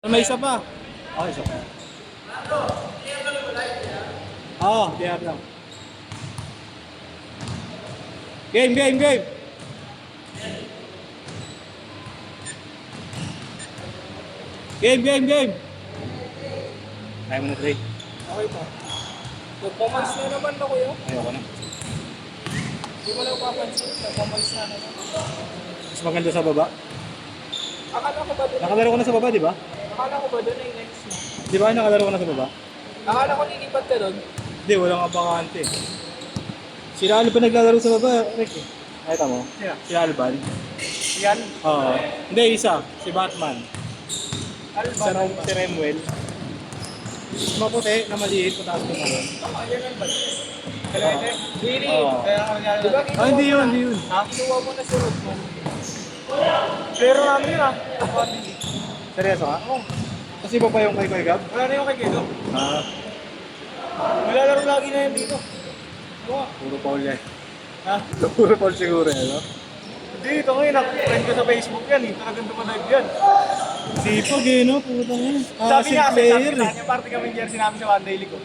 May isa pa. Okay, so. Oo, DR lang. Game, game, game. Game, game, game. Kaya mo na, Trey. Okay pa. Nagpamalis na naman na kuya. Ayoko na. Hindi mo lang papansin. Nagpamalis na naman. Mas maganda sa baba. Akala ko ba doon? Nakalaro ko na sa baba, di ba? Akala ko ba doon ay next na? Di ba nakalaro ko na sa baba? Akala ko nilipat ka doon. Hindi, walang abangante. Si Alban naglalaro sa baba, Rick. Ay, tamo. Sino? Si Alban. Yan. Oo. Hindi, isa. Si Batman. Alban. Si Remuel. Maputi na maliit, pataas ko na yun. Ayan ang ba? Kalete? Really? Oo. Kaya ako nangyari. Diba Ah, hindi yun, hindi yun. kinuha mo na si Rodman. Pero namin yun ah. Seryoso ka? Oo. Kasi iba pa yung kay Kuya Gab? Wala na yung kay Kedo. Ah, Nilalaro lagi na yan dito. Oo. puro Paul yan. Ha? Puro Paul siguro yan, no? Hindi, ito ngayon. Friend ko sa Facebook yan eh. Talagang dumalive yan. Sipag eh, no? Putang yan. Sabi niya kasi, sabi player niya, eh. party kami jersey namin sa One Daily ko.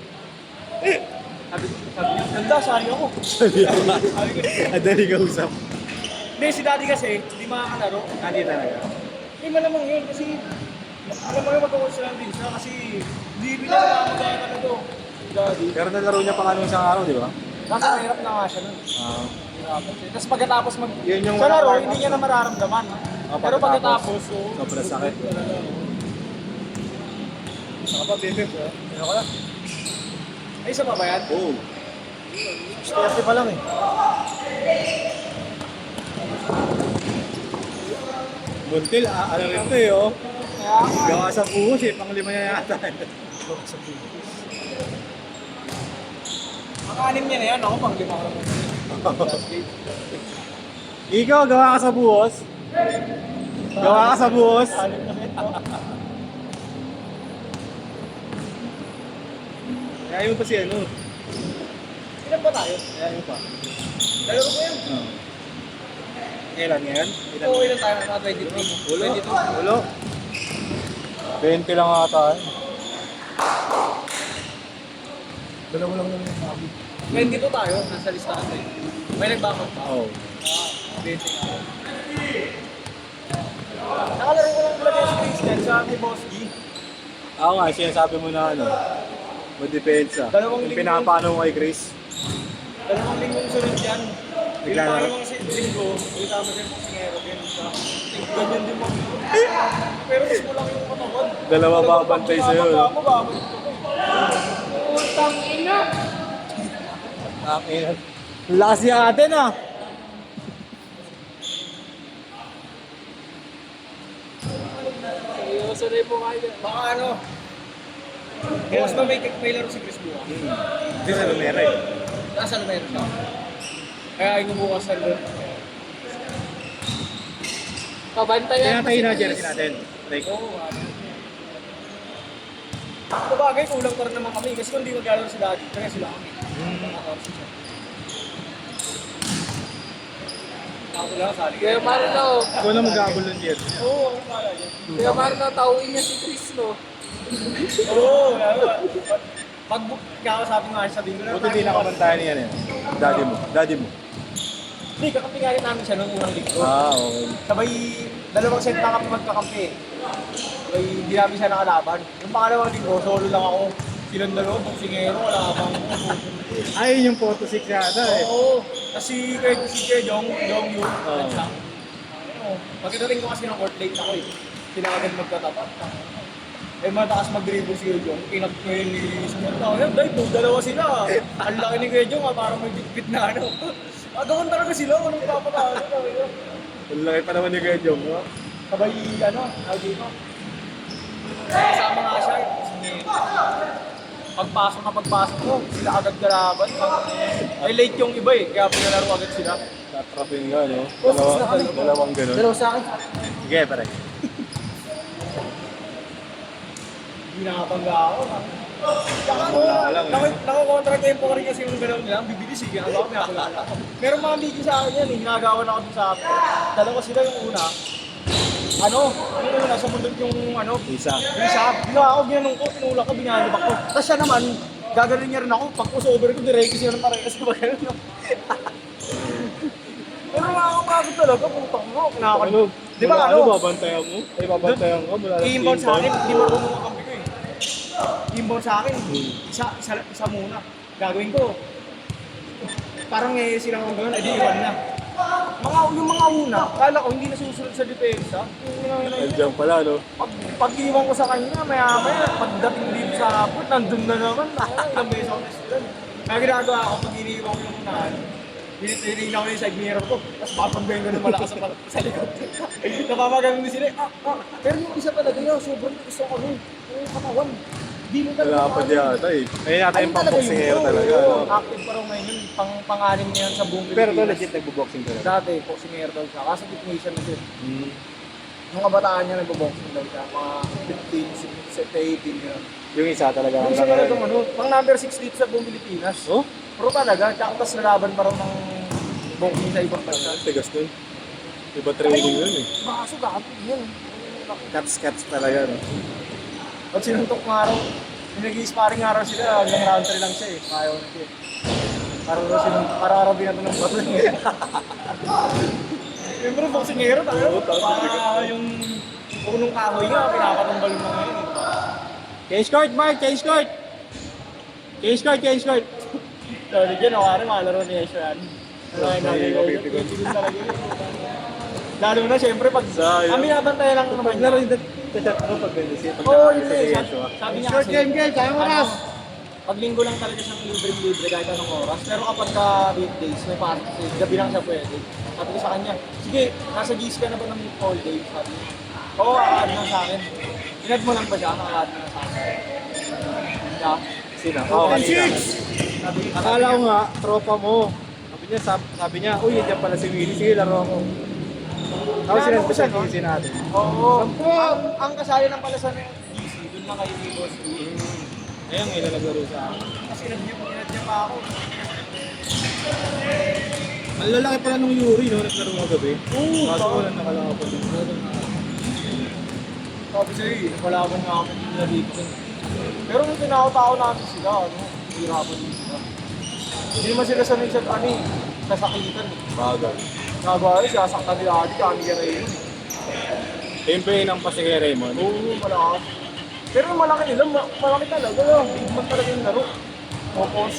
Sabi niya, ganda, sari ako. Sabi ko, Adali ka usap. hindi, si Daddy kasi, hindi makakalaro. Hindi talaga. Hindi malamang yun kasi, alam mo yung mag-uusap sila din siya kasi, hindi pinakamagaya na to. Si Daddy. Pero nalaro niya pa nga nung isang araw, di ba? Nasa mahirap na nga siya nun. Ah. Hirapan siya. Tapos pagkatapos Yun yung sa laro, wala- hindi niya na mararamdaman. Pero pagkatapos, sobrang sakit. Saka pa, bebe ko. Ano ka lang? Ay, isa pa ba yan? Oo. 60 pa lang eh. Buntil, ano rin to eh, oh. Kaya, Gawa sa buhos eh, pang lima niya yata. ang anim niya na yan, ako pang lima ko naman. Ikaw, gawa ka sa buhos? Gawa ka sa buhos? Anim na yan. Kaya yun pa si ano. Ilan ba tayo? Kaya yun pa. Dalawa ko yan. Kailan yan? Oo, ilan tayo? Naka 23. Ulo? 22. Ulo? 20 lang ata eh. Dalawa lang naman yung sabi. 22 tayo, nasa listahan tayo. May nagbakot pa. Oo. 20 nga. Nakalaro ko lang pala yung Christian sa ni Boss G. Ako nga, sinasabi mo na ano. Mag-depensa. Dalawang Yung linggo. pinapano mo kay Chris. Dalawang linggong sunod yan. Naglalaro? Yung parang si linggo, kasama din si Ngero, ganyan din mo. Pero mas mo lang yung katawan. Dalawa babantay sa'yo, no? Mo, babalik ko. Utang ina! Akin. Lakas niya atin ah. Seryoso na yung mukha niya. Baka ano? Bukas ba may laro si Chris bukas? Hindi sa lumera eh. Nasaan meron siya? Kaya ay bukas na doon. Kaya Pabantayan tayo na jersey natin. Like, Oo, ano. Sabagay, kulang pa rin naman kami kasi kung di maglalaro si Daddy, kaya sila kami. Nakakorsi siya. Ako lang, sali. Kaya paano na, ikaw na mag-aabol ng jersey. Oo, ako pala yan. kaya paano na tauin niya si Chris, no? Oo, pag kakasabi nga sabihin ko na. Buti di nakabantayan niya yan. Daddy mo. Daddy mo. Hindi, kakampi nga rin namin siya nung unang linggo. Ah, okay. Sabay, dalawang set na kami magkakampi. Sabay, hindi namin siya nakalaban. Yung pangalawang linggo, solo lang ako. Silang dalawa, boksingero, wala bang. Ay, yung photo 6 yata eh. Oo. Kasi kay Jong Yu, nagsang. Pagkadating ko kasi ng court late ako eh. Sila agad magkatapat. Eh mataas mag-dribble si Kuya Jong. Kinap ko yun ni Samantha. Dahil dalawa sila. Ang laki ni Kuya Jong parang may bitbit na ano. Agawan talaga sila, anong papatalo. Ang laki pa naman ni Kuya Jong, no? Sabay ano, tawag dito. Kasama nga siya. Pagpasok ko, sila agad galaban. Eh late yung iba eh, kaya pinalaro agad sila. Tatrapin nga, no? Oh, Dalawang ganun. Dalawa sa akin. Sige, pare. Hindi nakapangga ako. Nakakontra tempo ko rin kasi yung galaw nila, bibilis eh, ginagawa ko may meron mga video sa akin yan eh, ginagawa na ako dun sa akin. Dalawa sila yung una, ano yun, nasa bundok yung ano, Isa. isa, ginawa ko, ginanong ko, tinulak ko, binalibak ko. Tapos siya naman, gagaling niya rin ako, pag crossover ko, direct siya ng parehas na bagay. Pero nakakapagod talaga, putang mo, kinakakalog. Di ba ano? babantayan mo? Ay, babantayan ka. Mula I-inbound sa akin, hindi marunong ang kampi ko eh. I-inbound sa akin, isa muna. Gagawin ko. Parang silang kung gano'n, edi iwan na. Yung mga una, kala ko hindi na susunod sa depensa. Andiyan pala, no? Pag iwan ko sa kanya, maya-maya, pagdating dito sa hapon, nandun na naman. Ilang beses ako na-student. Kaya ginagawa ko, pag iniiwan ko yung unahan, tinitingnan ko yung side mirror ko, tapos papagbayin ko ng malakas sa likod. Napapagaling din sila, pero yung isa talaga yun, sobrang gusto ko nun, yung katawan. Di mo talaga Wala pa yata eh. Ayun yata yung pang-boxingero talaga. Oo, no? active pa raw ngayon yun, pang-anim niya yan sa buong Pero to Pilipinas. legit nagbo-boxing talaga. Dati, boxingero daw siya, kaso technician na siya. Hmm. Nung kabataan niya nagbo-boxing daw siya, mga 15, 18 yun. Yung isa talaga. Yung isa talaga ano, pang number 6 dito sa buong Pilipinas. Oh? Pero talaga, tsaka tas nalaban pa raw ng boxing sa ibang bansa. Tigas nun. Iba training yun eh. Bakaso gato yun. Cats talaga, no? Pag sinuntok nga raw, nag-i-sparring nga raw sila, hanggang round 3 lang siya eh. Ayaw na siya. Para raw binato ng bato niya. Siyempre, boxingero tayo. Para yung punong kahoy nga, pinapatumbal mo ngayon. Change court, Mark! Change court! Change court, change court! Sorry dyan, ako rin malaro ni Esho yan. Mapipikon. Lalo na siyempre pag Sayang. ang binabantayan lang naman Pag laro yung chat mo, pag Wednesday, pag Oo, nakakita yun eh. sa Yeshua. Sabi niya Short kasi, game, guys. Ayaw oras. pag linggo lang talaga siyang libre-libre kahit anong oras. Pero kapag ka weekdays, may pasok kasi gabi lang siya pwede. Sabi ko sa kanya, sige, nasa GC ka na ba ng all day? Sabi niya, oo, add lang sa akin. Inad mo lang ba siya? Naka-add na sa akin. Yeah. Sino? Oo, kanina. Sabi, Akala ko nga, tropa mo. Sabi niya, uy, yan pala si Willie. Sige, laro ako. Tapos Plano ko siya siya, no? GC natin. Oo. Ang kasali ng pala sa GC, doon na kayo ni Boss Lee. Ayun, ngayon naglaro sa akin. Kasi inad niya pa ako. Ang lalaki pala nung Yuri, no? Naglaro mo gabi. Oo, Kaso tama. wala nakalakapon. Sabi sa'yo, napalaban nga ako nila dito. Pero nung tinao-tao namin sila, hirapan din sila. Hindi naman sila sanay sa sasakitan. Bagay. Nagawa rin, sasaktan nila ati, kami kaya yun. Siyempre, ng pa si Kuya Raymond. Oo, malakas. Pero yung malaki nila, malaki talaga. Big man talaga yung laro. Focus,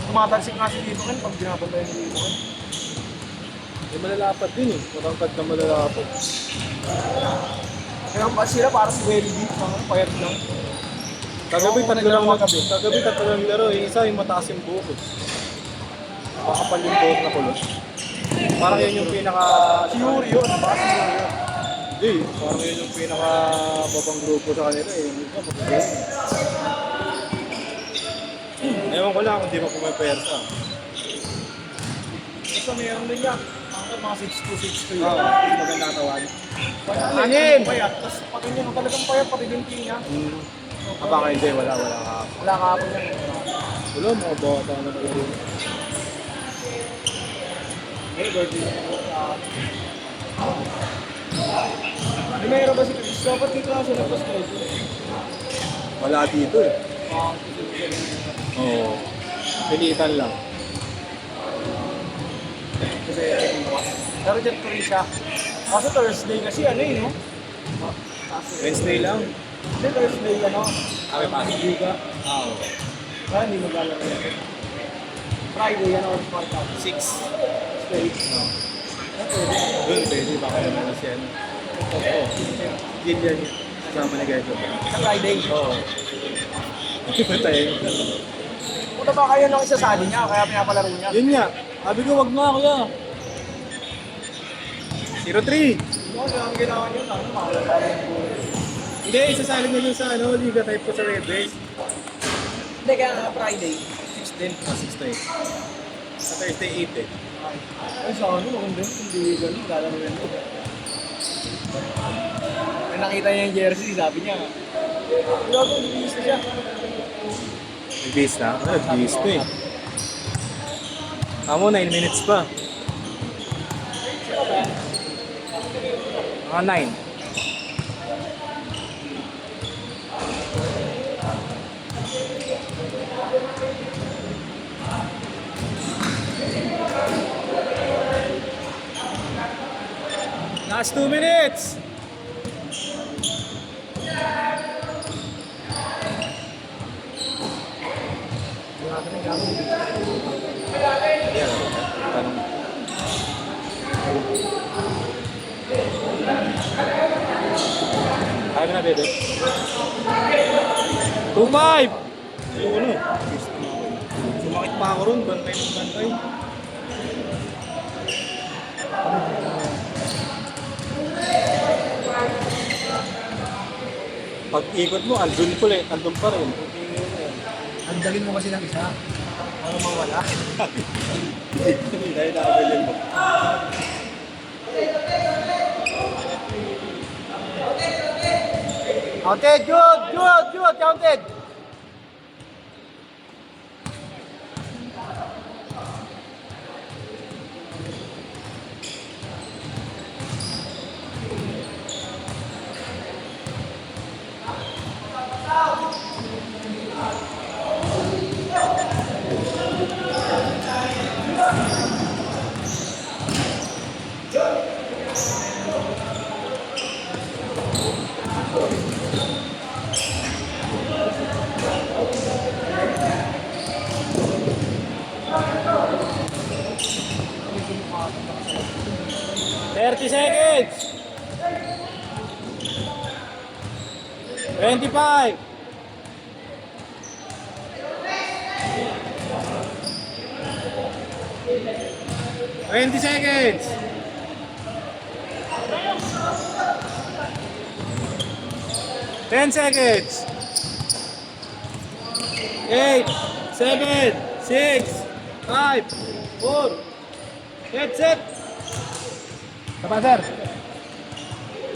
tumatalsik nga si Dito Ken pag binabantayan ni Dito Ken. May malalapat din eh. Matangkad na malalapat. Kaya pa sila para si Welby, mga payat lang. Kagabi Oo, tatlo lang naglalaro Kagabi tatlo lang laro. Yung isa yung mataas yung buhok. Makapal yung buhok na kulot. Parang yun yung pinaka... Si Yuri yun, baka si Yuri yun. Hindi, parang yun yung pinaka babang grupo sa kanila eh. Yung iba, magagaling. Ewan ko lang kung di pa pumapersa. Basta meron din yan. Ang mga 6'2", 6'2" yun. Magandang tawag. Anim! Payat. Tapos pag ganyan, talagang payat, pati din tingin Baka hindi, wala ka. Wala ka po yan. Wala, mga bata na naglaro. Hey, birthday. May mayroon ba si Chris? Dapat dito na siya nagpa-schedule. Wala dito eh. Oo. Pilitan lang. Kasi, pero dyan ko rin siya. Kaso Thursday kasi ano eh, no? Wednesday lang. Hindi, Thursday ano? Okay, pasok. Liga. Oo. Kaya hindi maglalaro yan. Friday, ano? 6. Straight. Doon, pwede. Baka naman na siya. Oo. Gillian yun. Kasama ni Gayto. Sa Friday. Oo. Patay. Punta ba kayo nung isasali niya, kaya pinapalaro niya? Yun nga. Sabi ko, wag na kuya. 0-3. Ano ang ginawa niyo? Ano, makalala yung buhay. Hindi, isasali mo dun sa Liga type ko sa Red Race. Hindi, kaya nga Friday. 6 din. 6 to 8. Sa Thursday 8 eh. Ay, sa ano, maganda yun. Hindi gano'n, lalaro yan. Nung nakita niya yung jersey, sabi niya, wala ko, nabihis na siya. Nag-base na? Ah, nag-base to eh. Amo, 9 minutes pa. Mga 9. Last 2 minutes. Kaya mo na, Bebe. 2-5. Yung ano, sumakit pa ako ron, bantay ng bantay. Pag ikot mo, andun pa rin. Andalin mo kasi ng isa. Para mawala. Dahil nakabilin mo. Counted, Jude, counted. Thirty seconds. 25. 20 seconds. 10 seconds. 8, 7, 6, 5, 4. That's it. Kapag, sir.